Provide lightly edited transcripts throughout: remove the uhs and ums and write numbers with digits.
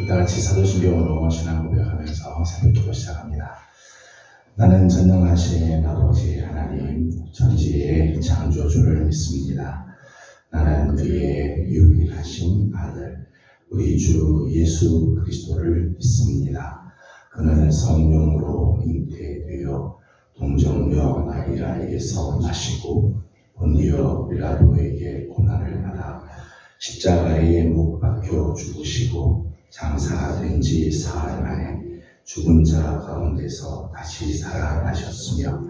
다 같이 사도신경으로 신앙 고백하면서 새벽기도 시작합니다. 나는 전능하신 아버지 하나님 천지의 창조주를 믿습니다. 나는 그의 유일하신 아들 우리 주 예수 그리스도를 믿습니다. 그는 성령으로 잉태되어 동정녀 마리아에게서 나시고 본디오 빌라도에게 고난을 받아 십자가에 못 박혀 죽으시고 장사된 지 사흘 만에 죽은 자 가운데서 다시 살아나셨으며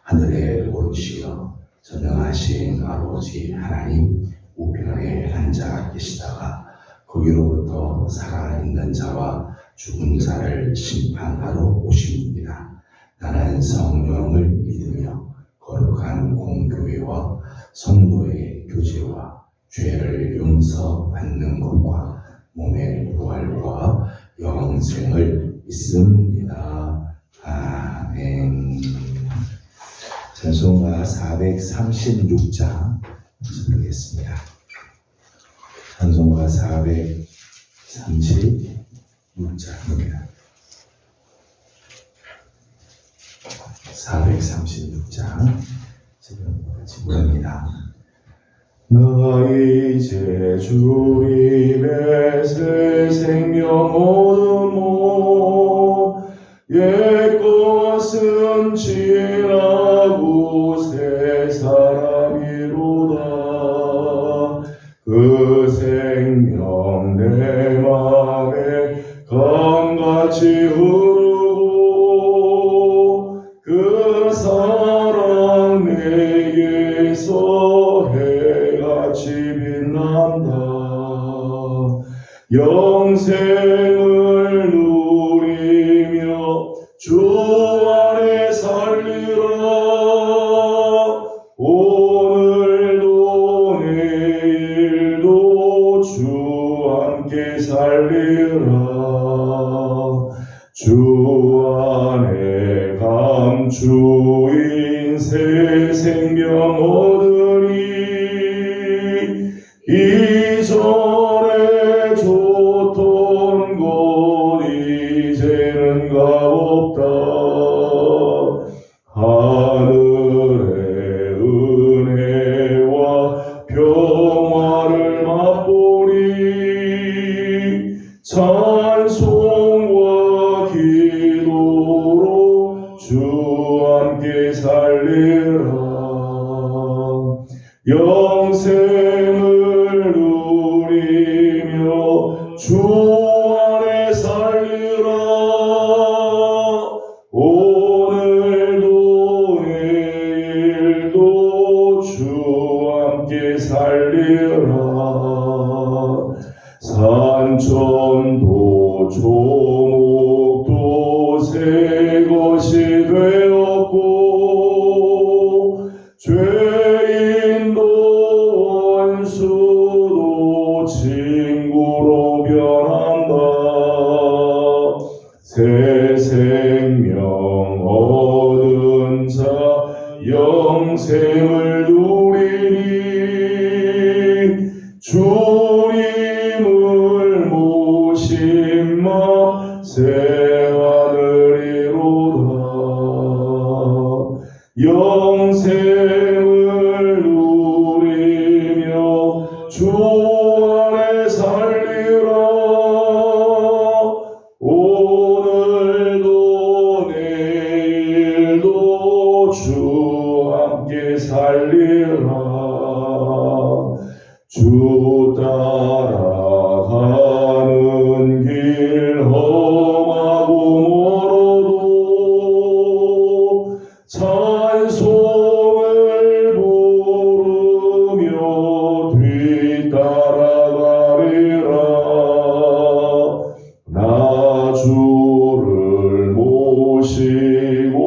하늘에 오르시어 전능하신 아버지 하나님 우편에 앉아 계시다가 거기로부터 살아있는 자와 죽은 자를 심판하러 오십니다. 나는 성령을 믿으며 거룩한 공교회와 성도의 교제와 죄를 용서받는 것과 몸의 부활과 영생을 믿습니다. 아멘. 찬송가 436장 부르겠습니다. 찬송가 436장입니다. 436장 지금 같이 부릅니다. 나 이제 주님의 새 생명 얻은 몸 옛것은 지나고 새 사람이로다. 그 생명 내 맘에 강같이 흐르고 그 사랑 내게서 같이 빛난다. 영생을 누리며 주 안에 살리라. 오늘도 내일도 주 함께 살리라. 주 안에 감추인 새 생명 얻으리. 이전에 좋던 곳 이제는 값없다. 하늘의 은혜와 평화를 맛보리. 찬송과 기도로 주 함께 살리라. 영생을 누리며 주 안에 살리라. 오늘도 내일도 주 함께 살리라. 산천도 조목도 새 것이 되었고 죄인도 원수도 친구로 변한다. 새 생명 얻은 자 영생을 누리니. 주님을 모심마 새 하늘이로다. 영생을 누리며 주 안에 살리라. 오늘도 내일도 주 함께 살리라. 주 따라가는 길 험하고 멀어도 찬송을 부르며 뒤따라가리라. 나 주를 모시고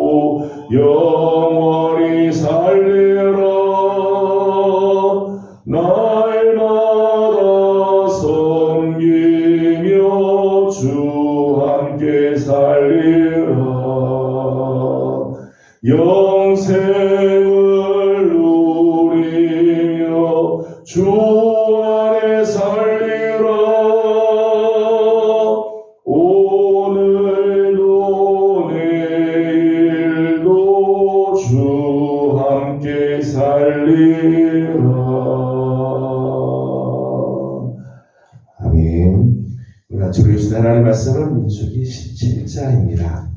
영원히 살리라. 날마다 섬기며 영생을 누리며 주 안에 살리라. 오늘도 내일도 주 함께 살리라. 아멘. 우리가 주를 위해서 하나님의 말씀은 민수기 17장입니다.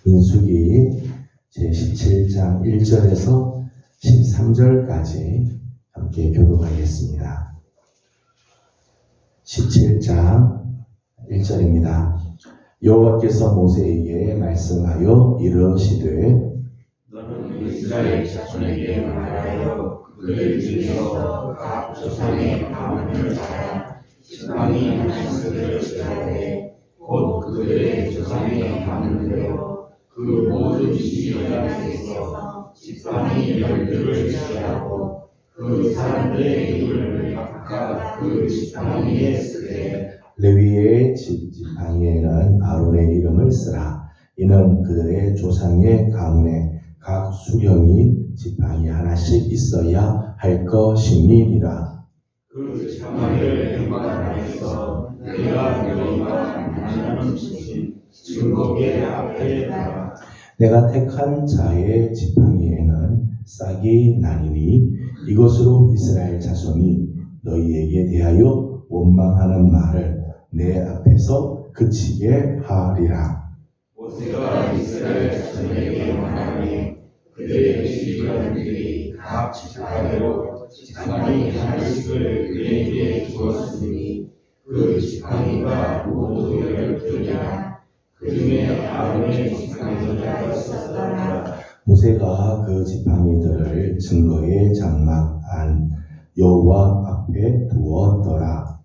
민수기 제17장 1절에서 13절까지 함께 교독하겠습니다. 17장 1절입니다. 여호와께서 모세에게 말씀하여 이르시되 너는 이스라엘 자손에게 말하여 그들 중에서 각 조상의 가문을 따라 지팡이 말씀을 지하되 곧 그들의 조상의 가문대로 그 모든 지역에서 지팡이 열들을 지하고 그 사람들의 이름을 각각 그 지팡이에 쓰되 레위의 집 지팡이에는 아론의 이름을 쓰라. 이는 그들의 조상의 가문에 각 수령이 지팡이 하나씩 있어야 할 것임이니라. 그 지팡이를 연관하여서 내가 너희가 만나는 증거계 앞에 다 내가 택한 자의 지팡이에는 싹이 나니니 이것으로 이스라엘 자손이 너희에게 대하여 원망하는 말을 내 앞에서 그치게 하리라. 모세가 이스라엘 자손에게 말하니 그들의 지휘관들이 각 지파대로 지팡이 하나씩을 그에게 주었으니 그 지팡이가 모두 12냐 그 중에 아론의 지팡이가 있었더라. 모세가 그 지팡이들을 증거의 장막 안 여호와 앞에 두었더라.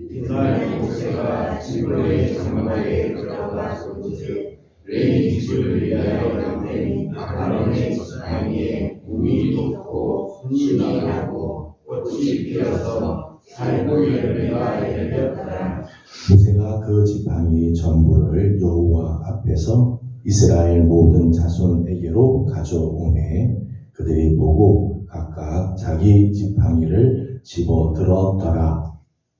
이날 모세가 증거의 장막에 들어가 본즉 레위 집을 위하여 만든 아론의 지팡이에 몸이 돋고 손이 나고 꽃이 피어서 살구 열매가 열렸더라. 모세가 그 지팡이 전부를 여호와 앞에서 이스라엘 모든 자손에게로 가져오매 그들이 보고 각각 자기 지팡이를 집어 들었더라.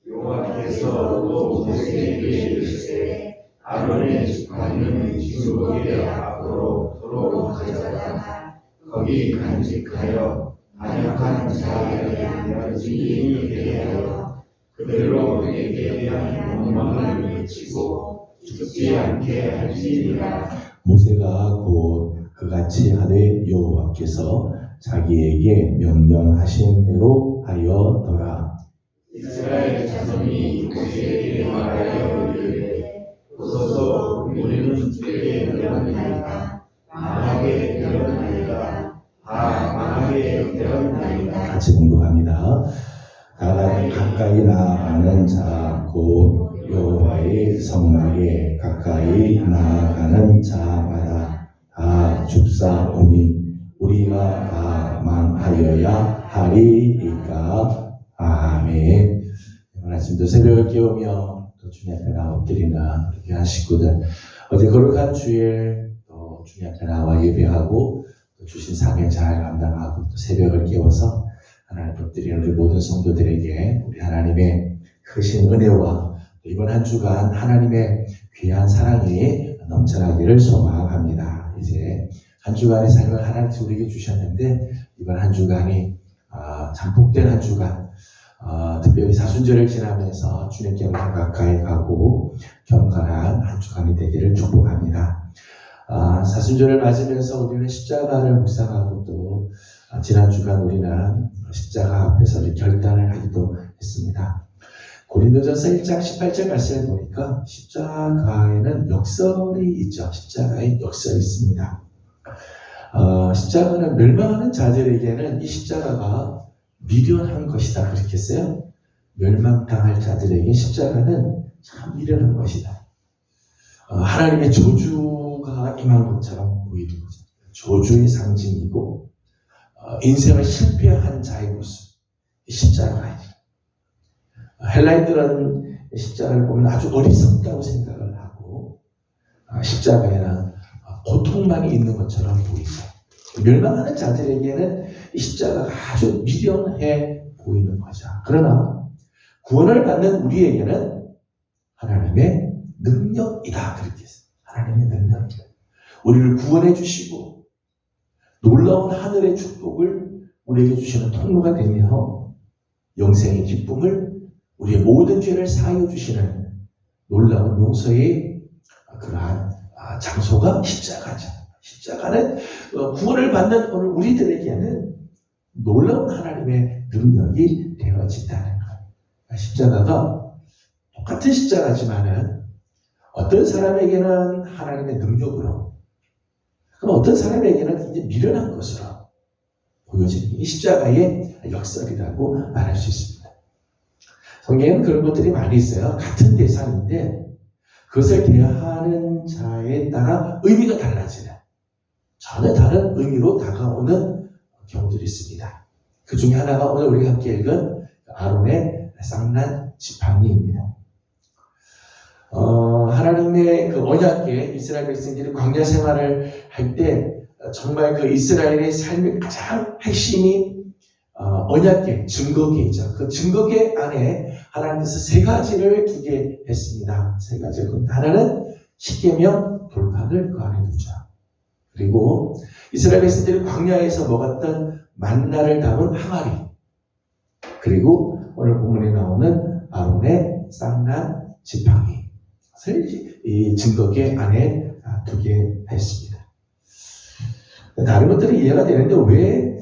여호와께서 또 모세에게 이르시되 아론의 지팡이는 증거계 앞으로 도로 가져다가 거기 간직하여 반역한 자에 대한 증인이 대하여 그들로 내게 대한 원망을 미치고 죽지 않게 할지니라. 모세가 곧 그같이 하되 여호와께서 자기에게 명령하신 대로 하였더라. 이스라엘 자손이 모세에게 말하여 이르되 보소서 우리는 주에게 되었나이다. 망하게 되었나이다. 다 망하게 되었나이다. 같이 공독합니다. 가까이 나아가는 자 곧 여호와의 성막에 가까이 나아가는 자마다 다 죽사오니 우리가 다 망하여야 하리이까. 아멘. 오늘 아침도 새벽을 깨우며 또 주님 앞에 나와 엎드리는 우리 귀한 식구들, 어제 거룩한 주일 또 주님 앞에 나와 예배하고 또 주신 사명 잘 감당하고 또 새벽을 깨워서 하나님 엎드리는 우리 모든 성도들에게 우리 하나님의 크신 은혜와 이번 한 주간 하나님의 귀한 사랑이 넘쳐나기를 소망합니다. 이제 한 주간의 삶을 하나님께서 우리에게 주셨는데 이번 한 주간이 참 복된 한 주간, 특별히 사순절을 지나면서 주님께 가까이 가고 경건한 한 주간이 되기를 축복합니다. 사순절을 맞으면서 우리는 십자가를 묵상하고 또 지난 주간 우리는 십자가 앞에서 결단을 하기도 했습니다. 고린도전서 1장 18절 말씀을 보니까 십자가에는 역설이 있죠. 십자가에 역설이 있습니다. 십자가는 멸망하는 자들에게는 이 십자가가 미련한 것이다. 그렇게 했어요. 멸망당할 자들에게 십자가는 참 미련한 것이다. 하나님의 저주가 임한 것처럼 보이는 거죠. 저주의 상징이고 인생을 실패한 자의 모습, 십자가예요. 헬라인들은 십자가를 보면 아주 어리석다고 생각을 하고 십자가에는 고통만 있는 것처럼 보이죠. 멸망하는 자들에게는 이 십자가가 아주 미련해 보이는 거죠. 그러나 구원을 받는 우리에게는 하나님의 능력이다. 그렇게 했어요. 하나님의 능력이다. 우리를 구원해 주시고 놀라운 하늘의 축복을 우리에게 주시는 통로가 되며 영생의 기쁨을 우리의 모든 죄를 사하여 주시는 놀라운 용서의 그러한 장소가 십자가죠. 십자가는 구원을 받는 오늘 우리들에게는 놀라운 하나님의 능력이 되어진다는 것. 십자가가 똑같은 십자가지만은 어떤 사람에게는 하나님의 능력으로, 그럼 어떤 사람에게는 굉장히 미련한 것으로 보여지는 이 십자가의 역설이라고 말할 수 있습니다. 성경에는 그런 것들이 많이 있어요. 같은 대상인데 그것을 대하는 자에 따라 의미가 달라지는 전혀 다른 의미로 다가오는 경우들이 있습니다. 그 중에 하나가 오늘 우리가 함께 읽은 아론의 쌍난 지팡이입니다. 하나님의 그 언약궤 이스라엘 백성들이 광야 생활을 할 때 정말 그 이스라엘의 삶의 가장 핵심이 언약궤, 증거궤이죠. 그 증거궤 안에 하나님께서 세 가지를 두게 했습니다. 세 가지. 하나는 십계명 돌판을 그 안에 두죠. 그리고 이스라엘 백성들이 광야에서 먹었던 만나를 담은 항아리. 그리고 오늘 본문에 나오는 아론의 쌍난 지팡이. 이 증거궤 안에 두게 했습니다. 다른 것들이 이해가 되는데 왜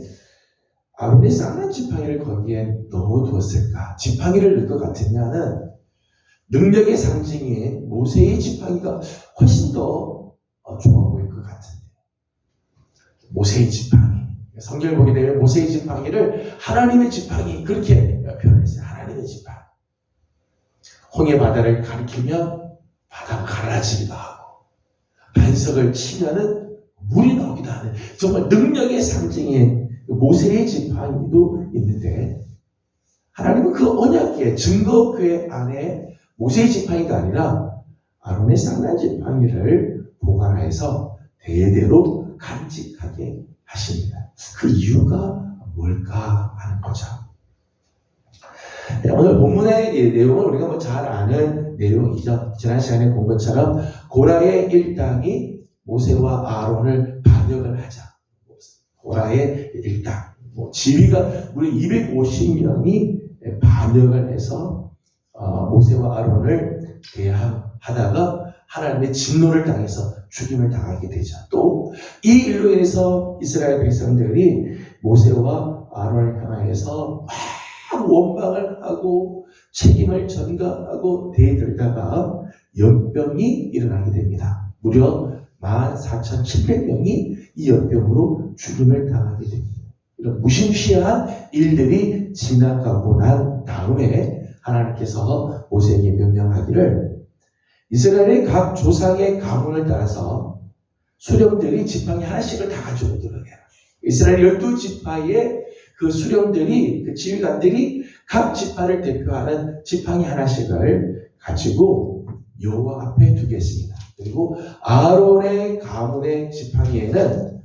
아론의 쌍난 지팡이를 거기에 넣어두었을까? 지팡이를 넣을 것 같으면은 능력의 상징인 모세의 지팡이가 훨씬 더 좋아 보일 것 같은데. 모세의 지팡이. 성경을 보게 되면 모세의 지팡이를 하나님의 지팡이 그렇게 표현했어요. 하나님의 지팡이. 홍해 바다를 가리키면 바다가 갈라지기도 하고 반석을 치면은 물이 나오기도 하는 정말 능력의 상징인 모세의 지팡이도 있는데 하나님은 그 언약궤 증거궤 안에 모세의 지팡이가 아니라 아론의 쌍난 지팡이를 보관해서 대대로 간직하게 하십니다. 그 이유가 뭘까 하는 거죠. 오늘 본문의 내용은 우리가 뭐 잘 아는 내용이죠. 지난 시간에 본 것처럼 고라의 일당이 모세와 아론을 반역을 하자. 고라의 일당. 지위가 우리 250명이 반역을 해서 모세와 아론을 대항하다가 하나님의 진노를 당해서 죽임을 당하게 되죠. 또 이 일로 인해서 이스라엘 백성들이 모세와 아론을 향하여서 막 원망을 하고 책임을 전가하고 대들다가 연병이 일어나게 됩니다. 무려 14,700명이 이 연병으로 죽임을 당하게 됩니다. 이런 무심시한 일들이 지나가고 난 다음에 하나님께서 모세에게 명령하기를 이스라엘의 각 조상의 가문을 따라서 수령들이 지팡이 하나씩을 다 가져오도록 해라. 이스라엘 12지파의 그 수령들이, 그 지휘관들이 각 지파를 대표하는 지팡이 하나씩을 가지고 여호와 앞에 두겠습니다. 그리고 아론의 가문의 지팡이에는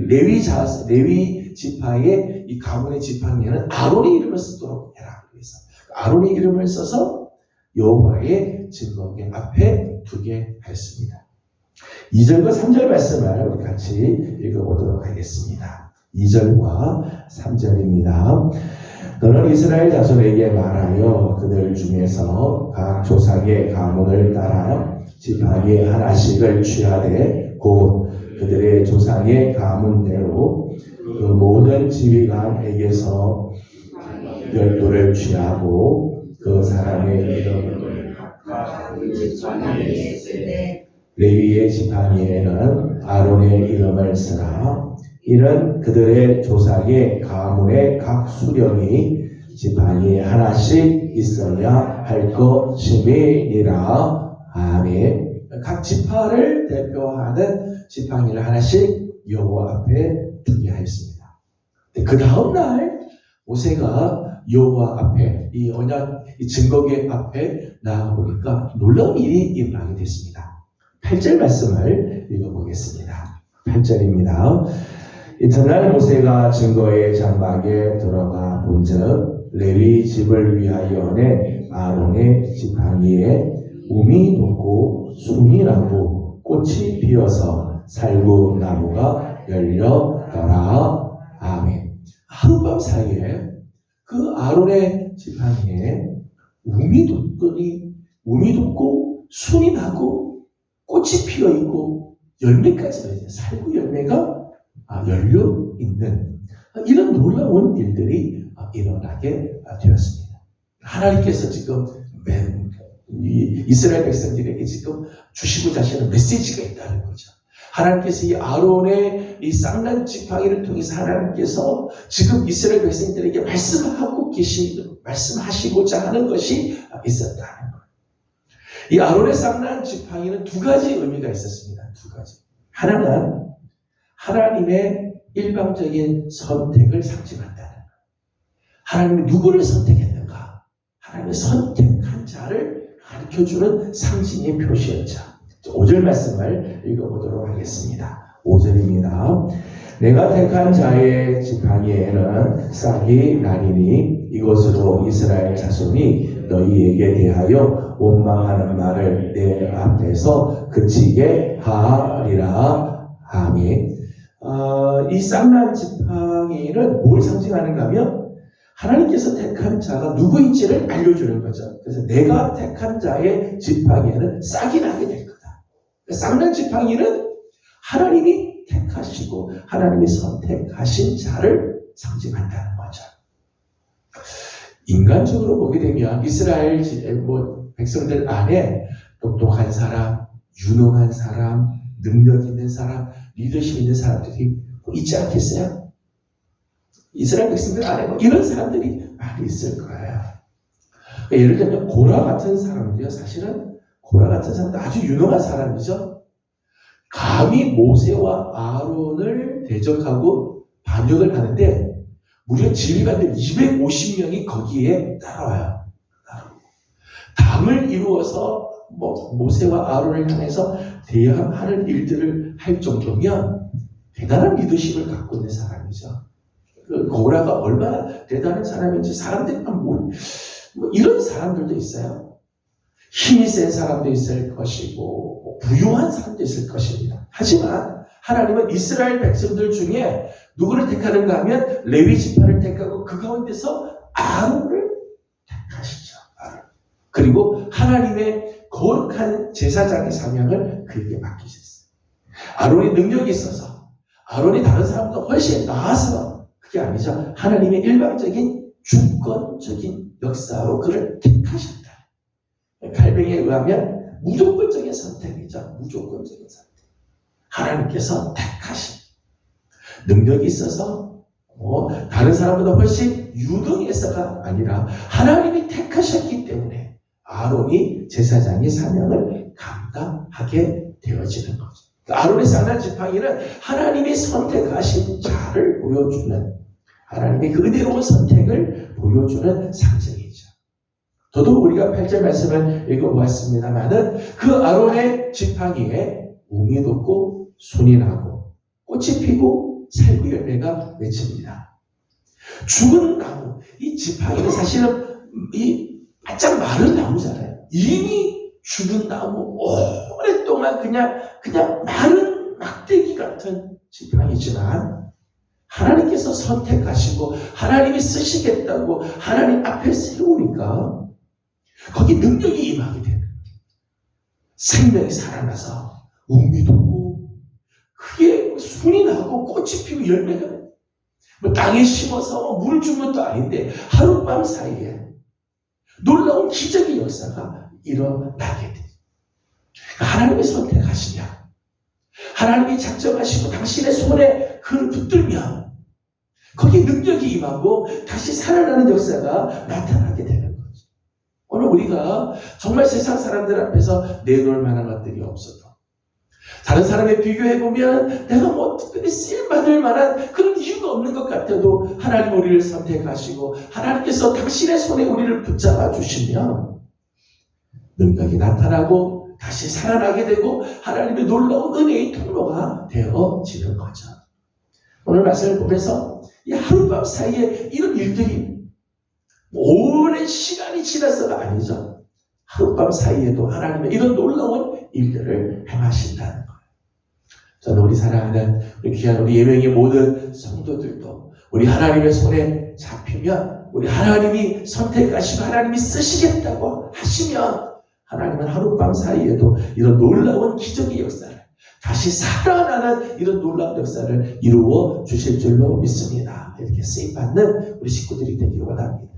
레위 지파의 이 가문의 지팡이에는 아론의 이름을 쓰도록 해라. 그래서 아론의 이름을 써서 여호와의 증거궤 앞에 두게 했습니다. 2절과 3절 말씀을 우리 같이 읽어보도록 하겠습니다. 2절과 3절입니다. 너는 이스라엘 자손에게 말하여 그들 중에서 각 조상의 가문을 따라 지팡이 하나씩을 취하되 곧 그들의 조상의 가문대로 그 모든 지휘관에게서 12를 취하고 그 사람의 이름을 각각 그 지팡이에 쓰되 레위의 지팡이에는 아론의 이름을 쓰라. 이는 그들의 조상의 가문의 각 수령이 지팡이 하나씩 있어야 할 것임이니라. 아멘. 각 지파를 대표하는 지팡이를 하나씩 여호와 앞에 두게 하였습니다. 그 다음 날 모세가 여호와 앞에 이 언약 이 증거궤 앞에 나가 보니까 놀라운 일이 일어나게 됐습니다. 8절 말씀을 읽어보겠습니다. 8절입니다. 이튿날 모세가 증거의 장막에 들어가 본즉 레위 집을 위하여 낸 아론의 지팡이에 움이 돋고 순이 나고 꽃이 피어서 살구나무가 열렸더라. 아멘. 하룻밤 사이에 그 아론의 지팡이에 움이 돋고 순이 나고 꽃이 피어 있고 열매까지 살구 열매가 열려 있는 이런 놀라운 일들이 일어나게 되었습니다. 하나님께서 지금 이스라엘 백성들에게 지금 주시고자 하시는 메시지가 있다는 거죠. 하나님께서 이 아론의 이 쌍난 지팡이를 통해서 하나님께서 지금 이스라엘 백성들에게 말씀하시고자 하는 것이 있었다는 거예요. 이 아론의 쌍난 지팡이는 두 가지 의미가 있었습니다. 두 가지. 하나는 하나님의 일방적인 선택을 상징한다는 거예요. 하나님이 누구를 선택했는가? 하나님의 선택한 자를 가르쳐주는 상징의 표시였죠. 5절 말씀을 읽어보도록 하겠습니다. 5절입니다. 내가 택한 자의 지팡이에는 싹이 나리니 이것으로 이스라엘 자손이 너희에게 대하여 원망하는 말을 내 앞에서 그치게 하리라. 아멘. 이 쌍난 지팡이는 뭘 상징하는가 하면 하나님께서 택한 자가 누구인지를 알려주는 거죠. 그래서 내가 택한 자의 지팡이에는 싹이 나게 될 거다. 쌍난 지팡이는 하나님이 택하시고 하나님이 선택하신 자를 상징한다는 거죠. 인간적으로 보게 되면 이스라엘 백성들 안에 똑똑한 사람, 유능한 사람, 능력 있는 사람, 리더십 있는 사람들이 있지 않겠어요? 이스라엘 백성들 안에 이런 사람들이 많이 있을 거예요. 예를 들면 고라 같은 사람들이요. 사실은 고라 같은 사람도 아주 유능한 사람이죠. 감히 모세와 아론을 대적하고 반역을 하는데 무려 지휘관들 250명이 거기에 따라와요. 당을 이루어서 모세와 아론을 향해서 대항하는 일들을 할 정도면 대단한 리더십을 갖고 있는 사람이죠. 그 고라가 얼마나 대단한 사람인지 사람들만 이런 사람들도 있어요. 힘이 센 사람도 있을 것이고 부유한 사람도 있을 것입니다. 하지만 하나님은 이스라엘 백성들 중에 누구를 택하는가 하면 레위 지파를 택하고 그 가운데서 아론을 택하시죠. 아론. 그리고 하나님의 거룩한 제사장의 사명을 그에게 맡기셨어요. 아론이 능력이 있어서 아론이 다른 사람보다 훨씬 나아서 그게 아니죠. 하나님의 일방적인 주권적인 역사로 그를 택하셨다. 칼뱅에 의하면 무조건적인 선택이죠. 무조건적인 선택. 하나님께서 택하신 능력이 있어서 다른 사람보다 훨씬 유능해서가 아니라 하나님이 택하셨기 때문에 아론이 제사장의 사명을 감당하게 되어지는 거죠. 아론의 쌍난 지팡이는 하나님이 선택하신 자를 보여주는 하나님의 그 은혜로운 선택을 보여주는 상징이죠. 더더욱 우리가 8절 말씀을 읽어보았습니다만은 그 아론의 지팡이에 움이 돋고 순이 나고 꽃이 피고 살구 열매가 맺힙니다. 죽은 나무, 이 지팡이는 사실은 이 바짝 마른 나무잖아요. 이미 죽은 나무, 오랫동안 그냥 마른 막대기 같은 지팡이지만 하나님께서 선택하시고 하나님이 쓰시겠다고 하나님 앞에 세우니까 거기 능력이 임하게 되는 거예요. 생명이 살아나서 움이 돋고 크게 순이 나고 꽃이 피고 열매가 땅에 심어서 물 준 것도 아닌데 하룻밤 사이에 놀라운 기적의 역사가 일어나게 돼요. 하나님이 선택하시냐, 하나님이 작정하시고 당신의 손에 그를 붙들면 거기에 능력이 임하고 다시 살아나는 역사가 나타나게 되는 거죠. 오늘 우리가 정말 세상 사람들 앞에서 내놓을 만한 것들이 없어도 다른 사람에 비교해보면 내가 특별히 쓰임받을 만한 그런 이유가 없는 것 같아도 하나님 우리를 선택하시고 하나님께서 당신의 손에 우리를 붙잡아 주시면 능력이 나타나고 다시 살아나게 되고 하나님의 놀라운 은혜의 통로가 되어지는 거죠. 오늘 말씀을 보면서 이 하룻밤 사이에 이런 일들이 오랜 시간이 지나서가 아니죠. 하룻밤 사이에도 하나님의 이런 놀라운 일들을 행하신다는 거예요. 저는 우리 사랑하는 우리 귀한 우리 예명의 모든 성도들도 우리 하나님의 손에 잡히면 우리 하나님이 선택하시고 하나님이 쓰시겠다고 하시면 하나님은 하룻밤 사이에도 이런 놀라운 기적의 역사를 다시 살아나는 이런 놀라운 역사를 이루어 주실 줄로 믿습니다. 이렇게 쓰임받는 우리 식구들이 되기를 원합니다.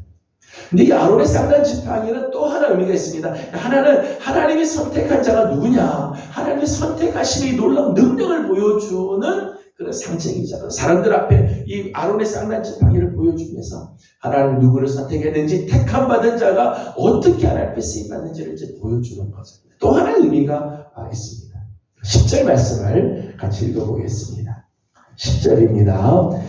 근데 이 아론의 쌍난 지팡이는 또 하나 의미가 있습니다. 하나는 하나님이 선택한 자가 누구냐, 하나님이 선택하심이 놀라운 능력을 보여주는 그런 상징이잖아요. 사람들 앞에 이 아론의 쌍난 지팡이를 보여주면서 하나님 누구를 선택했는지, 택함 받은 자가 어떻게 하나님 앞에 쓰임받는지를 이제 보여주는 거죠. 또 하나의 의미가 있습니다. 10절 말씀을 같이 읽어보겠습니다. 10절입니다.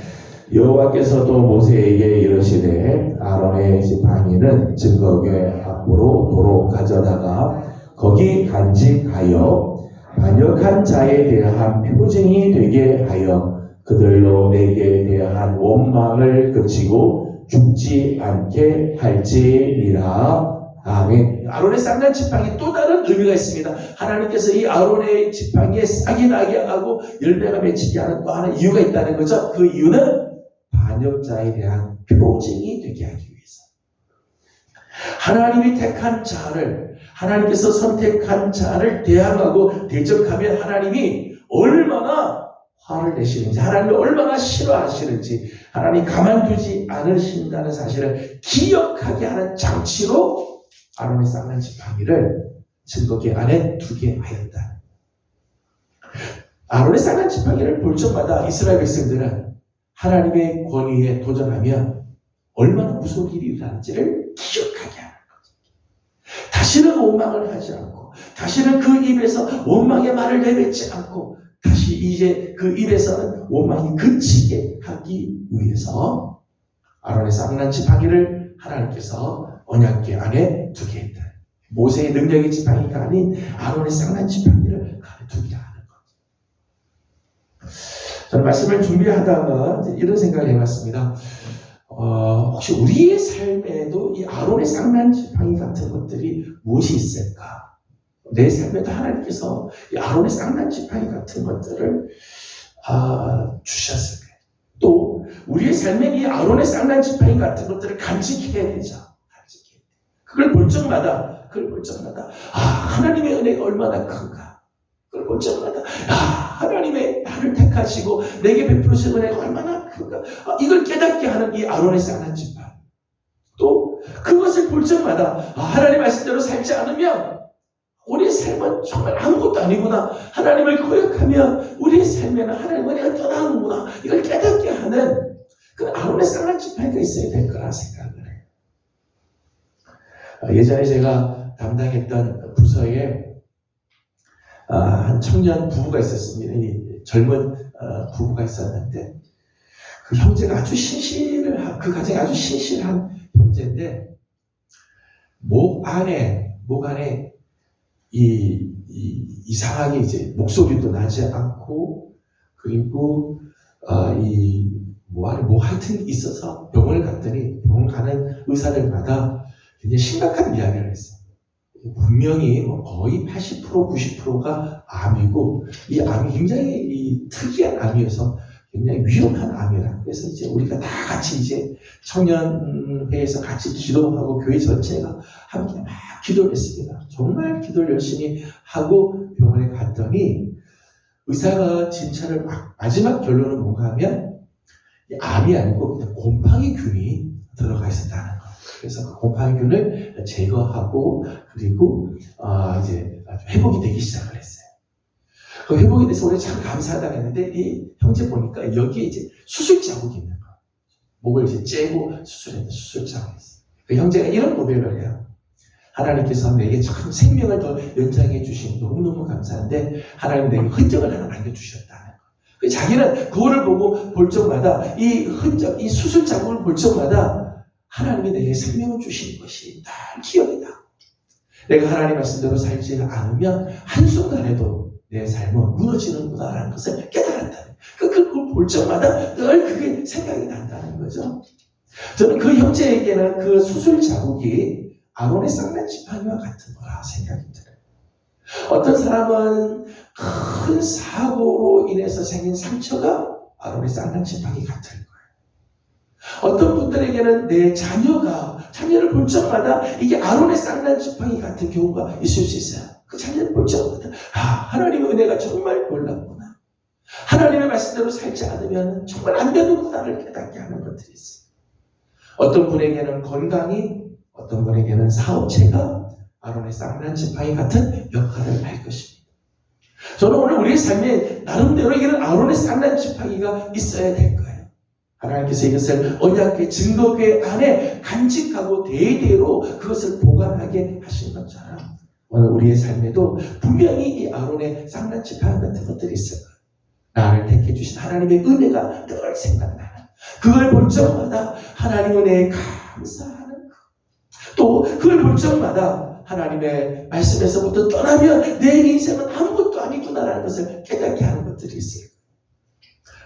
여호와께서도 모세에게 이르시되 아론의 지팡이는 증거궤 앞으로 도로 가져다가 거기 간직하여 반역한 자에 대한 표징이 되게 하여 그들로 내게 대한 원망을 그치고 죽지 않게 할지니라. 아멘. 아론의 쌍난 지팡이 또 다른 의미가 있습니다. 하나님께서 이 아론의 지팡이에 싹이 나게 하고 열매가 맺히게 하는 또 하나의 이유가 있다는 거죠. 그 이유는 반역자에 대한 표징이 되게 하기 위해서. 하나님이 택한 자를, 하나님께서 선택한 자를 대항하고 대적하면 하나님이 얼마나 화를 내시는지, 하나님이 얼마나 싫어하시는지, 하나님 가만두지 않으신다는 사실을 기억하게 하는 장치로 아론의 쌍난 지팡이를 증거궤 안에 두게 하였다. 아론의 쌍난 지팡이를 볼 적마다 이스라엘 백성들은 하나님의 권위에 도전하면 얼마나 무서운 일이 일어나는지를 기억하게 하는 거죠. 다시는 원망을 하지 않고, 다시는 그 입에서 원망의 말을 내뱉지 않고, 다시 이제 그 입에서는 원망이 그치게 하기 위해서 아론의 쌍난 지팡이를 하나님께서 언약궤 안에 두게 했다. 모세의 능력의 지팡이가 아닌 아론의 쌍난 지팡이를 안에 두게 하는 거죠. 저는 말씀을 준비하다가 이런 생각을 해봤습니다. 혹시 우리의 삶에도 이 아론의 쌍난 지팡이 같은 것들이 무엇이 있을까? 내 삶에도 하나님께서 이 아론의 쌍난 지팡이 같은 것들을 주셨을 거예요. 또 우리의 삶에 이 아론의 쌍난 지팡이 같은 것들을 간직해야 되죠. 그걸 볼 적마다 하나님의 은혜가 얼마나 큰가. 그걸 볼 적마다 하나님의 나를 택하시고 내게 베푸신 은혜가 얼마나 큰가. 이걸 깨닫게 하는 이 아론의 쌍난 지팡이. 또 그것을 볼 적마다 하나님 말씀대로 살지 않으면 우리의 삶은 정말 아무것도 아니구나. 하나님을 거역하면 우리의 삶에는 하나님의 은혜가 떠나는구나. 이걸 깨닫게 하는 그 아론의 쌍난 지팡이가 있어야 될 거라 생각을 해요. 예전에 제가 담당했던 부서에 한 청년 부부가 있었습니다. 젊은 부부가 있었는데 그 형제가 아주 그 가정이 아주 신실한 형제인데 목 안에 이상하게 이제 목소리도 나지 않고 그리고 하여튼 있어서 병원을 갔더니 병원 가는 의사들마다 굉장히 심각한 이야기를 했어요. 분명히 거의 80% 90%가 암이고 이 암이 굉장히 특이한 암이어서 굉장히 위험한 암이라. 그래서 이제 우리가 다 같이 이제 청년회에서 같이 기도하고 교회 전체가 함께 막 기도를 했습니다. 정말 기도를 열심히 하고 병원에 갔더니 의사가 진찰을 마지막 결론은 뭔가 하면 암이 아니고 그냥 곰팡이균이 들어가 있었다는 거예요. 그래서 그 곰팡이균을 제거하고 그리고 이제 회복이 되기 시작을 했어요. 그 회복이 돼서 우리 참 감사하다고 했는데 이 형제 보니까 여기에 이제 수술 자국이 있는 거예요. 목을 이제 째고 수술했는데 수술 자국이 있어요. 그 형제가 이런 고백을 해요. 하나님께서 내게 참 생명을 더 연장해 주신 너무너무 감사한데 하나님 내게 흔적을 하나 남겨주셨다는 거예요. 자기는 그거를 보고 볼 적마다 이 흔적, 이 수술 자국을 볼 적마다 하나님이 내게 생명을 주신 것이 다 기억이다. 내가 하나님 말씀대로 살지 않으면 한순간에도 내 삶은 무너지는구나라는 것을 깨달았다는, 그걸 볼 적마다 늘 그게 생각이 난다는 거죠. 저는 그 형제에게는 그 수술 자국이 아론의 쌍난 지팡이와 같은 거라 생각이 들어요. 어떤 사람은 큰 사고로 인해서 생긴 상처가 아론의 쌍난 지팡이 같을 거예요. 어떤 분들에게는 내 자녀를 볼 적마다 이게 아론의 쌍난 지팡이 같은 경우가 있을 수 있어요. 그 자녀를 볼 적마다 하나님의 은혜가 정말 놀랍구나. 하나님의 말씀대로 살지 않으면 정말 안 되는구나를 깨닫게 하는 것들이 있어요. 어떤 분에게는 건강이, 어떤 분에게는 사업체가 아론의 쌍난 지팡이 같은 역할을 할 것입니다. 저는 오늘 우리의 삶에 나름대로 이런 아론의 쌍난 지팡이가 있어야 될 거예요. 하나님께서 이것을 언약궤 증거궤 안에 간직하고 대대로 그것을 보관하게 하신 것처럼 오늘 우리의 삶에도 분명히 이 아론의 쌍난 지팡이 같은 것들이 있을 거예요. 나를 택해 주신 하나님의 은혜가 늘 생각나는, 그걸 볼 적마다 하나님 은혜에 감사하는 것, 또 그걸 볼 적마다 하나님의 말씀에서부터 떠나면 내 인생은 아무것도 아니구나라는 것을 깨닫게 하는 것들이 있어요.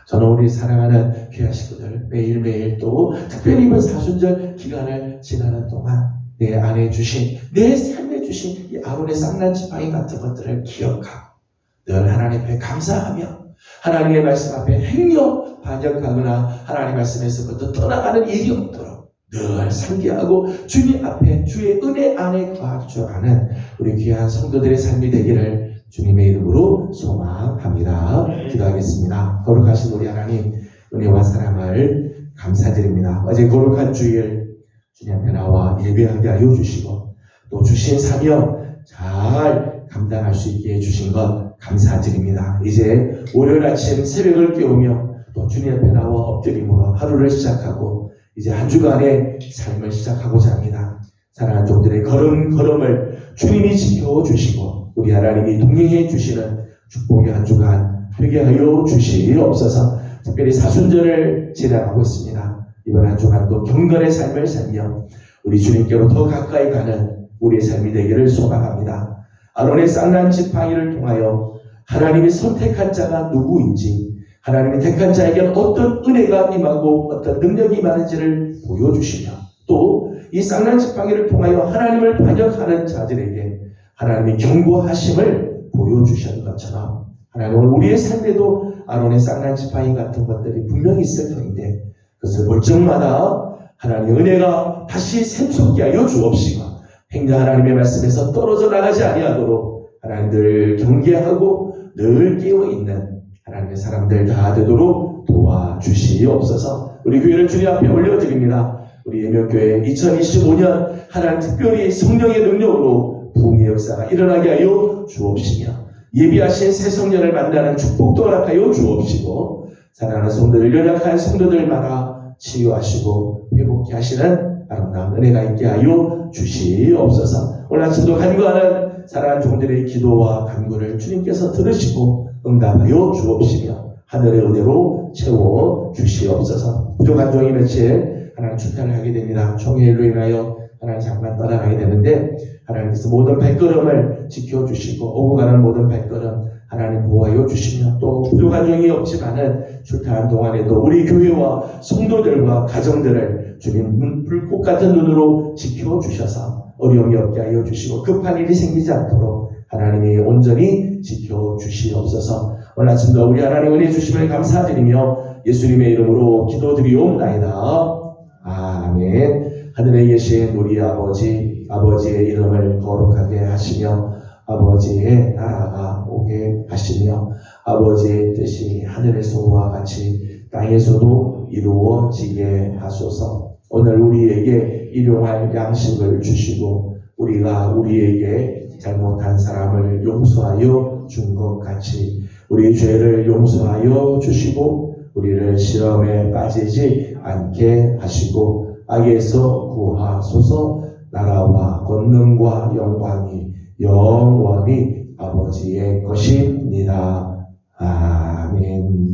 저는 우리 사랑하는 귀한 식구들 매일매일 또 특별히 이번 사순절 기간을 지나는 동안 내 안에 주신, 내 삶에 주신 이 아론의 쌍난 지팡이 같은 것들을 기억하고 늘 하나님 앞에 감사하며 하나님의 말씀 앞에 행여 반역하거나 하나님 말씀에서부터 떠나가는 일이 없도록 늘 상기하고 주님 앞에 주의 은혜 안에 거할 줄 아는 우리 귀한 성도들의 삶이 되기를 주님의 이름으로 소망합니다. 기도하겠습니다. 거룩하신 우리 하나님, 은혜와 사랑을 감사드립니다. 어제 거룩한 주일 주님 앞에 나와 예배하게 하여 주시고 또 주신 사명 잘 감당할 수 있게 해주신 것 감사드립니다. 이제 월요일 아침 새벽을 깨우며 또 주님 앞에 나와 엎드림으로 하루를 시작하고 이제 한 주간의 삶을 시작하고자 합니다. 사랑하는 종들의 걸음걸음을 주님이 지켜주시고 우리 하나님이 동행해 주시는 축복의 한 주간 되게 하여 주시옵소서. 특별히 사순절을 지나가고 있습니다. 이번 한 주간도 경건의 삶을 살며 우리 주님께로 더 가까이 가는 우리의 삶이 되기를 소망합니다. 아론의 쌍난 지팡이를 통하여 하나님이 선택한 자가 누구인지, 하나님이 택한 자에게는 어떤 은혜가 임하고 어떤 능력이 임하는지를 보여주시며 또 이 쌍난 지팡이를 통하여 하나님을 반역하는 자들에게 하나님이 경고하심을 보여주신 것처럼 하나님은 우리의 삶에도 아론의 쌍난 지팡이 같은 것들이 분명히 있을 터인데 그것을 볼 적마다 하나님의 은혜가 다시 샘솟게 하여 주옵시고 행여 하나님의 말씀에서 떨어져 나가지 아니하도록 하나님 늘 경계하고 늘 깨어있는 하나님의 사람들 다 되도록 도와주시옵소서. 우리 교회를 주님 앞에 올려드립니다. 우리 예명교회 2025년 하나님 특별히 성령의 능력으로 부흥의 역사가 일어나게 하여 주옵시며 예비하신 새 성령을 만나는 축복도 허락하여 주옵시고 사랑하는 성도들, 연약한 성도들마다 치유하시고 회복케 하시는 아름다운 은혜가 있게 하여 주시옵소서. 오늘 아침도 간구하는 사랑하는 종들의 기도와 간구를 주님께서 들으시고 응답하여 주옵시며 하늘의 은혜로 채워 주시옵소서. 부족한 종이 며칠 하나님 출탄을 하게 됩니다. 총회일로 인하여 하나님 잠깐 떠나가게 되는데 하나님께서 모든 발걸음을 지켜주시고 오고 가는 모든 발걸음 하나님 보호하여 주시며 또 부족한 종이 없지만은 출탄한 동안에도 우리 교회와 성도들과 가정들을 주님 불꽃 같은 눈으로 지켜주셔서 어려움이 없게 하여 주시고 급한 일이 생기지 않도록 하나님이 온전히 지켜주시옵소서. 오늘 아침도 우리 하나님 은혜 주심을 감사드리며 예수님의 이름으로 기도드리옵나이다. 아멘. 하늘에 계신 우리 아버지의 이름을 거룩하게 하시며 아버지의 나라가 오게 하시며 아버지의 뜻이 하늘에서와 같이 땅에서도 이루어지게 하소서. 오늘 우리에게 일용할 양식을 주시고 우리가 우리에게 잘못한 사람을 용서하여 준 것 같이 우리 죄를 용서하여 주시고 우리를 시험에 빠지지 않게 하시고 악에서 구하소서. 나라와 권능과 영광이 영원히 아버지의 것입니다. 아멘.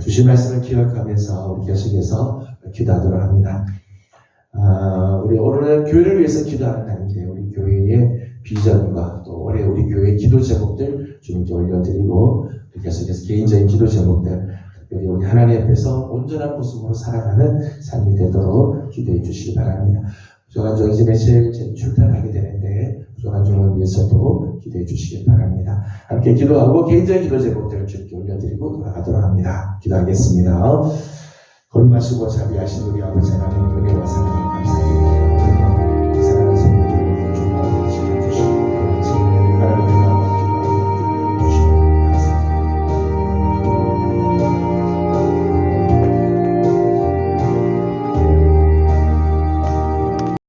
주신 말씀을 기억하면서 우리 계속해서 기도하도록 합니다. 우리 오늘은 교회를 위해서 기도하는 날인데 우리 교회에 교회의 비전과 또 올해 우리 교회 기도 제목들 주님께 올려드리고 계속해서 개인적인 기도 제목들 특별히 우리 하나님 앞에서 온전한 모습으로 살아가는 삶이 되도록 기도해 주시기 바랍니다. 부족한종 이제 며칠 출탄하게 되는데 부족한종을 위해서도 기도해 주시기 바랍니다. 함께 기도하고 개인적인 기도 제목들을 주님께 올려드리고 돌아가도록 합니다. 기도하겠습니다. 걸음하시고 자비하신 우리 아버지 하나님 은혜와 사랑을 감사드립니다.